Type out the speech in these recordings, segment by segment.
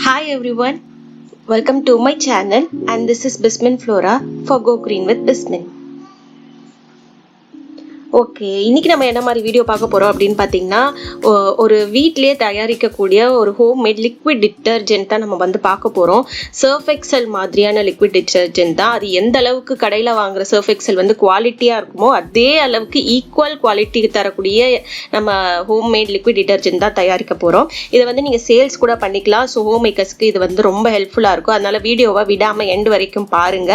Hi everyone, welcome to my channel and this is Bismin Flora for Go Green with Bismin. Okay, இன்னைக்கு நம்ம என்ன மாதிரி video பார்க்க போறோம் அப்படின்னு பார்த்தீங்கன்னா, ஒரு வீட்டிலேயே தயாரிக்கக்கூடிய ஒரு ஹோம்மேட் லிக்விட் டிட்டர்ஜென்ட் தான் நம்ம வந்து பார்க்க போறோம். சர்ஃபெக்சல் மாதிரியான லிக்விட் டிட்டர்ஜென்ட் தான். அது எந்த அளவுக்கு கடையில் வாங்குற சர்ஃபெக்சல் வந்து குவாலிட்டியா இருக்குமோ அதே அளவுக்கு ஈக்குவல் குவாலிட்டி தரக்கூடிய நம்ம ஹோம்மேட் லிக்விட் டிட்டர்ஜென்ட் தான் தயாரிக்க போறோம். இதை வந்து நீங்க சேல்ஸ் கூட பண்ணிக்கலாம். ஸோ ஹோம் மேக்கர்ஸ்க்கு இது வந்து ரொம்ப ஹெல்ப்ஃபுல்லா இருக்கும். அதனால வீடியோவை விடாம எண்ட் வரைக்கும் பாருங்க.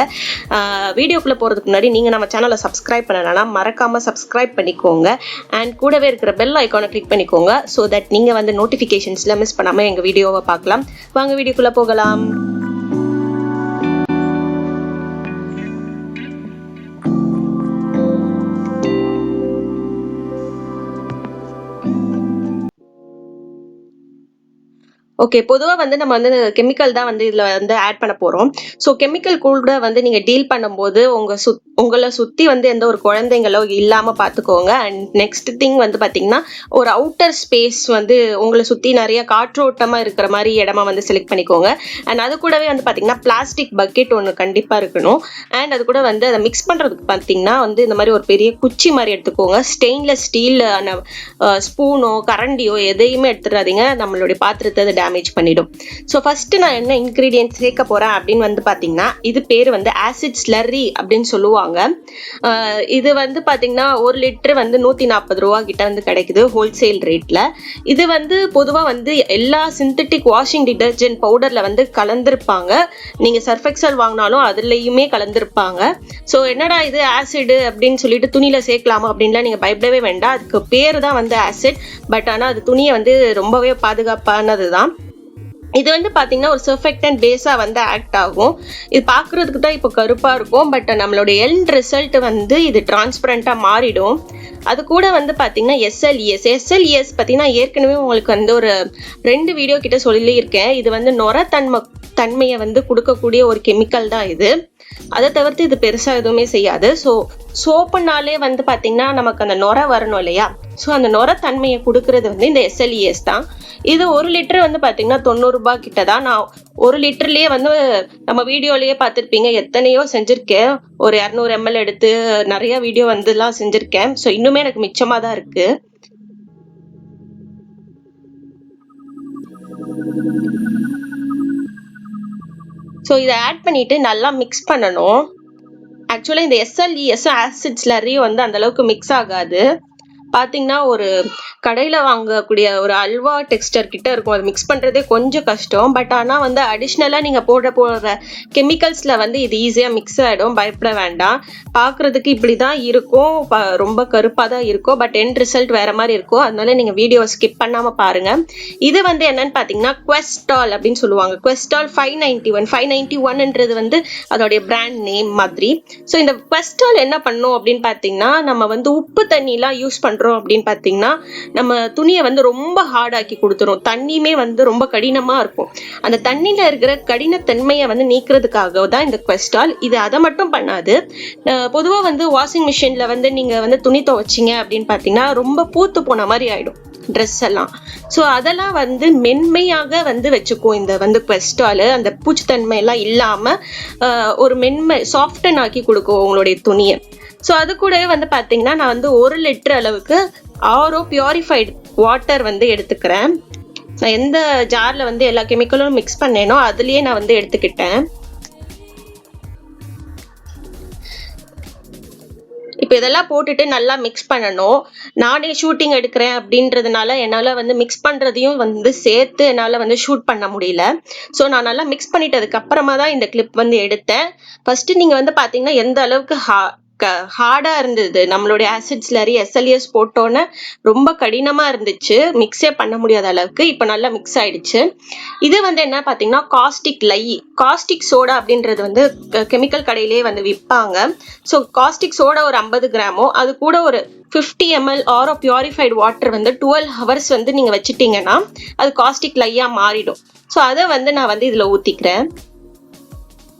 வீடியோக்குள்ள போறதுக்கு முன்னாடி நீங்க நம்ம சேனலை சப்ஸ்கிரைப் பண்ணலாம், மறக்காம சப்ஸ்கிரைப் பண்ணிக்கோங்க அண்ட் கூடவே இருக்கிற பெல் ஐகானை கிளிக் பண்ணிக்கோங்க ஸோ தட் நீங்க வந்து நோட்டிஃபிகேஷன்ஸ்ல மிஸ் பண்ணாம எங்க வீடியோவை பார்க்கலாம். வாங்க வீடியோக்குள்ள போகலாம். ஓகே, பொதுவாக வந்து நம்ம வந்து கெமிக்கல் தான் வந்து இதில் வந்து ஆட் பண்ண போகிறோம். ஸோ கெமிக்கல் கூட வந்து நீங்கள் டீல் பண்ணும்போது உங்களை சுற்றி வந்து எந்த ஒரு குழந்தைங்களோ இல்லாமல் பார்த்துக்கோங்க. அண்ட் நெக்ஸ்ட் திங் வந்து பார்த்தீங்கன்னா, ஒரு அவுட்டர் ஸ்பேஸ் வந்து உங்களை சுற்றி நிறைய காற்றோட்டமாக இருக்கிற மாதிரி இடமா வந்து செலக்ட் பண்ணிக்கோங்க. அண்ட் அது கூடவே வந்து பார்த்தீங்கன்னா பிளாஸ்டிக் பக்கெட் ஒன்று கண்டிப்பாக இருக்கணும். அண்ட் அது கூட வந்து அதை மிக்ஸ் பண்ணுறதுக்கு பார்த்தீங்கன்னா வந்து இந்த மாதிரி ஒரு பெரிய குச்சி மாதிரி எடுத்துக்கோங்க. ஸ்டெயின்லெஸ் ஸ்டீல் ஸ்பூனோ கரண்டியோ எதையுமே எடுத்துடாதீங்க, நம்மளுடைய பாத்திரத்தை அது டேமேஜ் பண்ணிடும். ஸோ ஃபர்ஸ்ட் நான் என்ன இன்கிரீடியன்ட் சேர்க்க போறேன் அப்படின்னு வந்து பாத்தீங்கன்னா, இது பேர் வந்து ஆசிட் ஸ்லரி அப்படின்னு சொல்லுவாங்க. இது வந்து பாத்தீங்கன்னா 1 லிட்டர் வந்து 140 ரூபா கிட்ட வந்து கிடைக்குது ஹோல்சேல் ரேட்ல. இது வந்து பொதுவா வந்து எல்லா சிந்தட்டிக் வாஷிங் டிடர்ஜென்ட் பவுடர்ல வந்து கலந்துருப்பாங்க. நீங்க சர்ஃபெக்சல் வாங்கினாலும் அதுலயுமே கலந்துருப்பாங்க. ஸோ என்னடா இது ஆசிட் அப்படின்னு சொல்லிட்டு துணியில சேர்க்கலாமா அப்படின்லாம் நீங்க பயப்படவே வேண்டாம். அதுக்கு பேர் தான் வந்து ஆசிட். பட் ஆனா அது துணியை வந்து ரொம்பவே பாதுகாப்பானது தான். இது வந்து பாத்தீங்கன்னா ஒரு சர்ஃபெக்டன்ட் பேஸா வந்து ஆக்ட் ஆகும். இது பாக்குறதுக்கு தான் இப்போ கருப்பா இருக்கும், பட் நம்மளோட எண்ட் ரிசல்ட் வந்து இது டிரான்ஸ்பரண்டா மாறிடும். அது கூட வந்து பாத்தீங்கன்னா எஸ்எல்இஎஸ் பாத்தீங்கன்னா ஏற்கனவே உங்களுக்கு வந்து ஒரு 2 வீடியோ கிட்ட சொல்லியிருக்கேன். இது வந்து தன்மையை வந்து கொடுக்கக்கூடிய ஒரு கெமிக்கல் தான் இது. அதை தவிர்த்து இது பெருசா எதுவுமே செய்யாது. ஸோ சோப்புனாலே வந்து பாத்தீங்கன்னா நமக்கு அந்த நுரை வரணும் இல்லையா? ஸோ அந்த நுரை தன்மையை கொடுக்கறது வந்து இந்த எஸ்எல்இஎஸ் தான். இது 1 லிட்டர் வந்து பாத்தீங்கன்னா 90 ரூபாய் கிட்ட தான். நான் 1 லிட்டர்லயே வந்து நம்ம வீடியோலயே பார்த்துருப்பீங்க, எத்தனையோ செஞ்சிருக்கேன். ஒரு 200 ml எடுத்து நிறைய வீடியோ வந்து எல்லாம் செஞ்சிருக்கேன். ஸோ இன்னுமே எனக்கு மிச்சமா தான் இருக்கு. ஸோ இதை ஆட் பண்ணிட்டு நல்லா மிக்ஸ் பண்ணணும். ஆக்சுவலா இந்த எஸ்எல்இஎஸ் ஆசிட் ஸ்லரியும் வந்து அந்த அளவுக்கு மிக்ஸ் ஆகாது. பாத்தீங்கன்னா ஒரு கடையில வாங்கக்கூடிய ஒரு அல்வா டெக்ஸ்டர் கிட்ட இருக்கும். அது மிக்ஸ் பண்றதே கொஞ்சம் கஷ்டம். பட் ஆனா வந்து அடிஷ்னலா நீங்க போடுற கெமிக்கல்ஸ்ல வந்து இது ஈஸியா மிக்ஸ் ஆயிடும், பயப்பட வேண்டாம். பாக்குறதுக்கு இப்படிதான் இருக்கும், ரொம்ப கருப்பா தான் இருக்கும், பட் எண்ட் ரிசல்ட் வேற மாதிரி இருக்கும். அதனால நீங்க வீடியோ ஸ்கிப் பண்ணாம பாருங்க. இது வந்து என்னன்னு பாத்தீங்கன்னா குவெஸ்டால் அப்படின்னு சொல்லுவாங்க. குவெஸ்டால் 591 வந்து அதோடைய பிராண்ட் நேம் மாதிரி. ஸோ இந்த குவெஸ்டால் என்ன பண்ணும் அப்படின்னு பாத்தீங்கன்னா, நம்ம வந்து உப்பு தண்ணி எல்லாம் யூஸ் பண்றோம் அப்படின்னு பாத்தீங்கன்னா நம்ம துணியை வந்து ரொம்ப ஹார்ட் ஆக்கி கொடுத்துரும். தண்ணியுமே வந்து ரொம்ப கடினமா இருக்கும். அந்த தண்ணியில இருக்கிற கடினத்தன்மையை வந்து நீக்கிறதுக்காக தான் இந்த குவெஸ்டால். இது அதை மட்டும் பண்ணாது. பொதுவா வந்து வாஷிங் மிஷின்ல வந்து நீங்க வந்து துணி துவைச்சிங்க அப்படின்னு பாத்தீங்கன்னா ரொம்ப பூத்து போன மாதிரி ஆயிடும் ட்ரெஸ் எல்லாம். ஸோ அதெல்லாம் வந்து மென்மையாக வந்து வச்சுக்கும் இந்த வந்து குவெஸ்டால். அந்த பூச்சித்தன்மை எல்லாம் இல்லாம ஒரு மென்மை சாஃப்டன் ஆக்கி கொடுக்கும் உங்களுடைய துணியை. ஸோ அது கூடவே வந்து பாத்தீங்கன்னா நான் வந்து 1 லிட்டர் அளவுக்கு ஆரோ பியூரிஃபைடு வாட்டர் வந்து எடுத்துக்கிறேன். நான் எந்த ஜார்ல வந்து எல்லா கெமிக்கலும் மிக்ஸ் பண்ணேனோ அதுலயே நான் வந்து எடுத்துக்கிட்டேன். இப்போ இதெல்லாம் போட்டுட்டு நல்லா மிக்ஸ் பண்ணணும். நானே ஷூட்டிங் எடுக்கிறேன் அப்படின்றதுனால என்னால வந்து மிக்ஸ் பண்றதையும் வந்து சேர்த்து என்னால வந்து ஷூட் பண்ண முடியல. ஸோ நான் நல்லா மிக்ஸ் பண்ணிட்டதுக்கு அப்புறமா தான் இந்த கிளிப் வந்து எடுத்தேன். ஃபர்ஸ்ட் நீங்க வந்து பாத்தீங்கன்னா எந்த அளவுக்கு ஹார்டா இருந்தது, நம்மளுடைய ஆசிட் ஸ்லரி எஸ்எல்இஎஸ் போட்டோன்னு ரொம்ப கடினமா இருந்துச்சு, மிக்ஸே பண்ண முடியாத அளவுக்கு. இப்ப நல்லா மிக்ஸ் ஆயிடுச்சு. இது வந்து என்ன பாத்தீங்கன்னா காஸ்டிக் சோடா அப்படின்றது வந்து கெமிக்கல் கடையிலேயே வந்து விற்பாங்க. ஸோ காஸ்டிக் சோடா ஒரு 50 கிராமோ, அது கூட ஒரு 50 ml ஆரோ பியூரிஃபைடு வாட்டர் வந்து 12 hours வந்து நீங்க வச்சுட்டீங்கன்னா அது காஸ்டிக் லையா மாறிடும். ஸோ அதை வந்து நான் வந்து இதுல ஊத்திக்கிறேன்.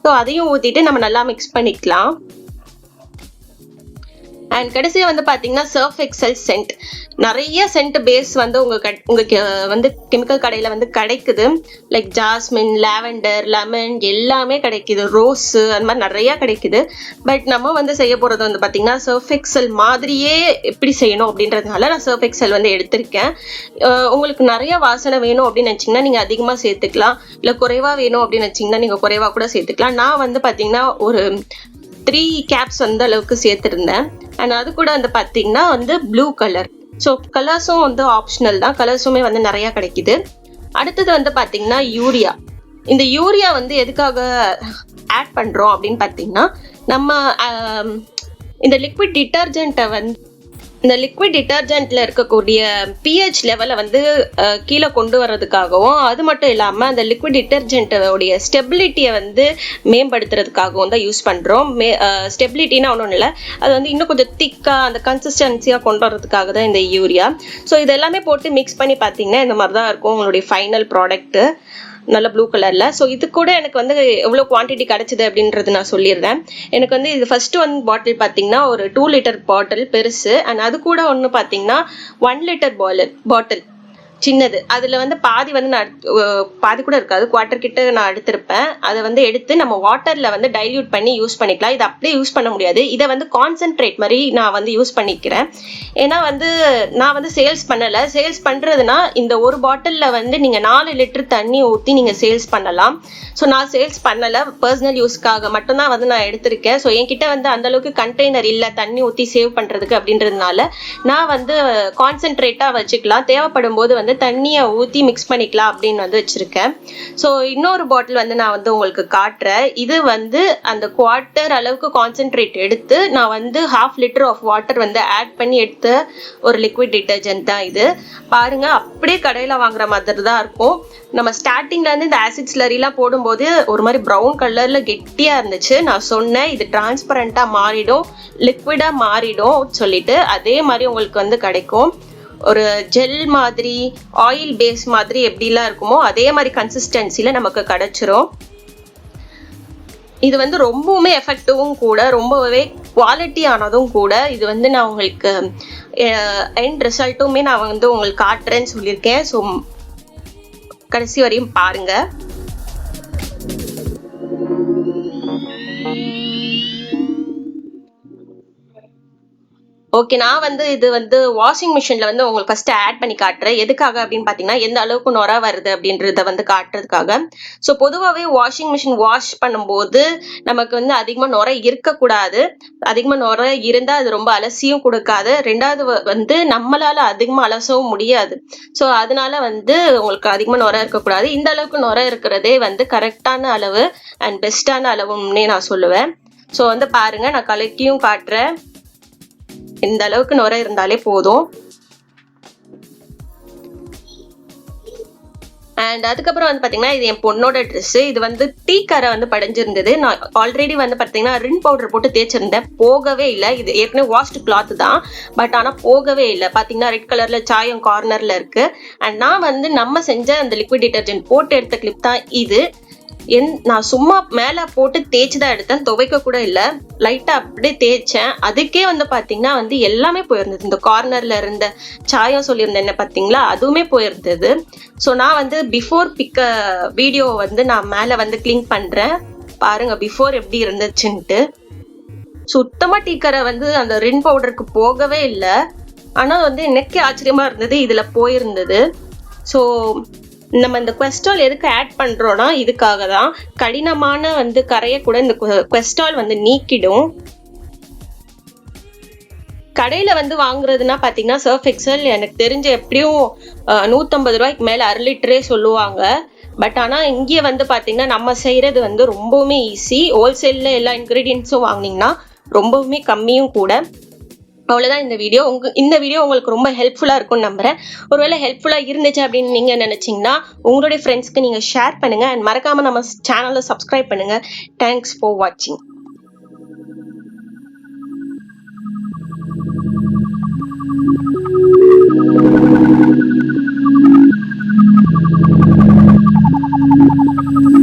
ஸோ அதையும் ஊத்திட்டு நம்ம நல்லா மிக்ஸ் பண்ணிக்கலாம். அண்ட் கடைசியா வந்து பாத்தீங்கன்னா சர்ஃப் எக்ஸல் சென்ட். நிறைய சென்ட் பேஸ் வந்து உங்களுக்கு வந்து கெமிக்கல் கடையில வந்து கிடைக்குது. லைக் ஜாஸ்மின், லாவெண்டர், லெமன் எல்லாமே கிடைக்குது. ரோஸ் அந்த மாதிரி நிறைய கிடைக்குது. பட் நம்ம வந்து செய்ய போறது வந்து பாத்தீங்கன்னா சர்ஃப் எக்ஸல் மாதிரியே எப்படி செய்யணும் அப்படின்றதுனால நான் சர்ஃப் எக்ஸல் வந்து எடுத்திருக்கேன். உங்களுக்கு நிறைய வாசனை வேணும் அப்படின்னு நினைச்சீங்கன்னா நீங்க அதிகமா சேர்த்துக்கலாம். இல்ல குறைவா வேணும் அப்படின்னு நினைச்சீங்கன்னா நீங்க குறைவா கூட சேர்த்துக்கலாம். நான் வந்து பாத்தீங்கன்னா ஒரு 3 கேப்ஸ் வந்து அளவுக்கு சேர்த்திருந்தேன். அண்ட் அது கூட வந்து பாத்தீங்கன்னா வந்து ப்ளூ கலர். ஸோ கலர்ஸும் வந்து ஆப்ஷனல் தான், கலர்ஸுமே வந்து நிறைய கிடைக்குது. அடுத்தது வந்து பாத்தீங்கன்னா யூரியா. இந்த யூரியா வந்து எதுக்காக ஆட் பண்றோம் அப்படின்னு பாத்தீங்கன்னா நம்ம இந்த லிக்விட் டிட்டர்ஜென்ட்ல இருக்கக்கூடிய pH லெவலை வந்து கீழே கொண்டு வர்றதுக்காகவும், அது மட்டும் இல்லாம அந்த லிக்விட் டிட்டர்ஜென்ட்டோடைய ஸ்டெபிலிட்டியை வந்து மேம்படுத்துறதுக்காகவும் தான் யூஸ் பண்றோம். ஸ்டெபிலிட்டினா ஒன்றும் இல்லை, அது வந்து இன்னும் கொஞ்சம் திக்கா அந்த கன்சிஸ்டன்சியா கொண்டு வர்றதுக்காக தான் இந்த யூரியா. ஸோ இது எல்லாமே போட்டு மிக்ஸ் பண்ணி பார்த்தீங்கன்னா இந்த மாதிரி தான் இருக்கும் உங்களுடைய ஃபைனல் ப்ராடக்ட், நல்ல ப்ளூ கலர்ல. ஸோ இது கூட எனக்கு வந்து எவ்வளோ குவான்டிட்டி கிடைச்சது அப்படின்றது நான் சொல்லிடுறேன். எனக்கு வந்து இது ஃபர்ஸ்ட் ஒன் பாட்டில் பார்த்தீங்கன்னா ஒரு 2 லிட்டர் பாட்டில் பெருசு. அண்ட் அது கூட ஒன்று பார்த்தீங்கன்னா 1 லிட்டர் பாட்டில் சின்னது. அதுல வந்து பாதி வந்து நான் பாதி கூட இருக்காது, குவார்டர் கிட்ட நான் எடுத்திருப்பேன். அதை வந்து எடுத்து நம்ம வாட்டர்ல வந்து டைல்யூட் பண்ணி யூஸ் பண்ணிக்கலாம். இதை அப்படியே யூஸ் பண்ண முடியாது, இதை வந்து கான்சென்ட்ரேட் மாதிரி நான் வந்து யூஸ் பண்ணிக்கிறேன். ஏன்னா வந்து நான் வந்து சேல்ஸ் பண்ணல. சேல்ஸ் பண்றதுனா இந்த ஒரு பாட்டில்ல வந்து நீங்க 4 லிட்டர் தண்ணி ஊற்றி நீங்க சேல்ஸ் பண்ணலாம். ஸோ நான் சேல்ஸ் பண்ணல, பர்சனல் யூஸ்க்காக மட்டும்தான் வந்து நான் எடுத்திருக்கேன். ஸோ என்கிட்ட வந்து அந்த அளவுக்கு கண்டெய்னர் இல்லை தண்ணி ஊற்றி சேவ் பண்றதுக்கு அப்படின்றதுனால நான் வந்து கான்சென்ட்ரேட்டா வச்சுக்கலாம், தேவைப்படும் போது வந்து தண்ணியை ஊற்றி மிக்ஸ் பண்ணிக்கலாம் அப்படின்னு வந்து வச்சிருக்கேன். ஸோ இன்னொரு பாட்டில் வந்து நான் வந்து உங்களுக்கு காட்டுறேன். இது வந்து அந்த குவார்ட்டர் அளவுக்கு கான்சென்ட்ரேட் எடுத்து நான் வந்து 1/2 லிட்டர் ஆஃப் வாட்டர் வந்து ஆட் பண்ணி எடுத்த ஒரு லிக்விட் டிட்டர்ஜென்ட் தான் இது. பாருங்க, அப்படியே கடையில் வாங்குற மாதிரி தான் இருக்கும். நம்ம ஸ்டார்டிங்ல இருந்து இந்த ஆசிட் ஸ்லரிலாம் போடும்போது ஒரு மாதிரி ப்ரௌன் கலர்ல கெட்டியா இருந்துச்சு. நான் சொன்னேன் இது டிரான்ஸ்பரண்டா மாறிடும், லிக்விடா மாறிடும் சொல்லிட்டு, அதே மாதிரி உங்களுக்கு வந்து கிடைக்கும். ஒரு ஜெல் மாதிரி, ஆயில் பேஸ் மாதிரி எப்படிலாம் இருக்குமோ அதே மாதிரி கன்சிஸ்டன்சில நமக்கு கிடைச்சிரும். இது வந்து ரொம்பவுமே எஃபெக்டிவும் கூட, ரொம்பவே குவாலிட்டி ஆனதும் கூட. இது வந்து நான் உங்களுக்கு எண்ட் ரிசல்ட்டுமே நான் வந்து உங்களுக்கு காட்டுறேன்னு சொல்லியிருக்கேன். ஸோ கடைசி வரையும் பாருங்க. ஓகே, நான் வந்து இது வந்து வாஷிங் மிஷின்ல வந்து உங்களுக்கு ஃபர்ஸ்ட் ஆட் பண்ணி காட்டுறேன். எதுக்காக அப்படின்னு பாத்தீங்கன்னா எந்த அளவுக்கு நுரை வருது அப்படின்றத வந்து காட்டுறதுக்காக. ஸோ பொதுவாகவே வாஷிங் மிஷின் வாஷ் பண்ணும்போது நமக்கு வந்து அதிகமா நுரை இருக்கக்கூடாது. அதிகமா நுரை இருந்தா அது ரொம்ப அலசியும் கொடுக்காது. ரெண்டாவது வந்து நம்மளால அதிகமா அலசவும் முடியாது. ஸோ அதனால வந்து உங்களுக்கு அதிகமா நுரை இருக்கக்கூடாது. இந்த அளவுக்கு நுரை இருக்கிறதே வந்து கரெக்டான அளவு அண்ட் பெஸ்டான அளவுன்னே நான் சொல்லுவேன். ஸோ வந்து பாருங்க, நான் கலக்கியும் காட்டுறேன். இந்த அளவுக்கு நுரை இருந்தாலே போதும். அண்ட் அதுக்கப்புறம் வந்து பாத்தீங்கன்னா இது என் பொண்ணோட ட்ரெஸ். இது வந்து டீக்கரை வந்து படைஞ்சிருந்தது. நான் ஆல்ரெடி வந்து பாத்தீங்கன்னா ரின் பவுடர் போட்டு தேய்ச்சிருந்தேன், போகவே இல்லை. இது ஏற்கனவே வாஷ்டு கிளாத் தான், பட் ஆனா போகவே இல்லை. பாத்தீங்கன்னா ரெட் கலர்ல சாயம் கார்னர்ல இருக்கு. அண்ட் நான் வந்து நம்ம செஞ்ச அந்த லிக்விட் டிட்டர்ஜென்ட் போட்டு எடுத்த கிளிப் தான் இது. நான் சும்மா மேல போட்டு தேய்ச்சிதான் எடுத்தேன், துவைக்க கூட இல்லை. லைட்டா அப்படியே தேய்ச்சேன், அதுக்கே வந்து பாத்தீங்கன்னா வந்து எல்லாமே போயிருந்தது. இந்த கார்னர்ல இருந்த சாயம் சொல்லியிருந்தேன் என்ன பாத்தீங்களா, அதுவுமே போயிருந்தது. ஸோ நான் வந்து பிஃபோர் பிக்க வீடியோ வந்து நான் மேல வந்து கிளீன் பண்றேன். பாருங்க பிஃபோர் எப்படி இருந்துச்சுன்ட்டு. சுத்தமா டீக்கரை வந்து அந்த ரின் பவுடருக்கு போகவே இல்லை. ஆனா வந்து எனக்கே ஆச்சரியமா இருந்தது, இதுல போயிருந்தது. ஸோ நம்ம இந்த குவெஸ்டால் எதுக்கு ஆட் பண்றோம்னா இதுக்காக தான். கடினமான வந்து கரையை கூட இந்த குவெஸ்டால் வந்து நீக்கிடும். கடையில வந்து வாங்குறதுன்னா பாத்தீங்கன்னா சர்ஃப் எக்ஸல் எனக்கு தெரிஞ்ச எப்படியும் 150 ரூபாய்க்கு மேல 1/2 லிட்டரே சொல்லுவாங்க. பட் ஆனா இங்கே வந்து பாத்தீங்கன்னா நம்ம செய்யறது வந்து ரொம்பவுமே ஈஸி. ஹோல்சேல்ல எல்லா இன்கிரீடியன்ஸும் வாங்கினீங்கன்னா ரொம்பவுமே கம்மியும் கூட. அவ்வளவுதான் இந்த வீடியோ. இந்த வீடியோ உங்களுக்கு ரொம்ப ஹெல்ப்ஃபுல்லா இருக்கும்னு நம்புறேன். ஒருவேளை ஹெல்ப்ஃபுல்லா இருந்துச்சு அப்படின்னு நீங்க நினைச்சீங்கன்னா உங்களுடைய ஃப்ரெண்ட்ஸ்க்கு நீங்க ஷேர் பண்ணுங்க. அண்ட் மறக்காம நம்ம சேனலை சப்ஸ்கிரைப் பண்ணுங்க. தேங்க்ஸ் ஃபார் வாட்சிங்.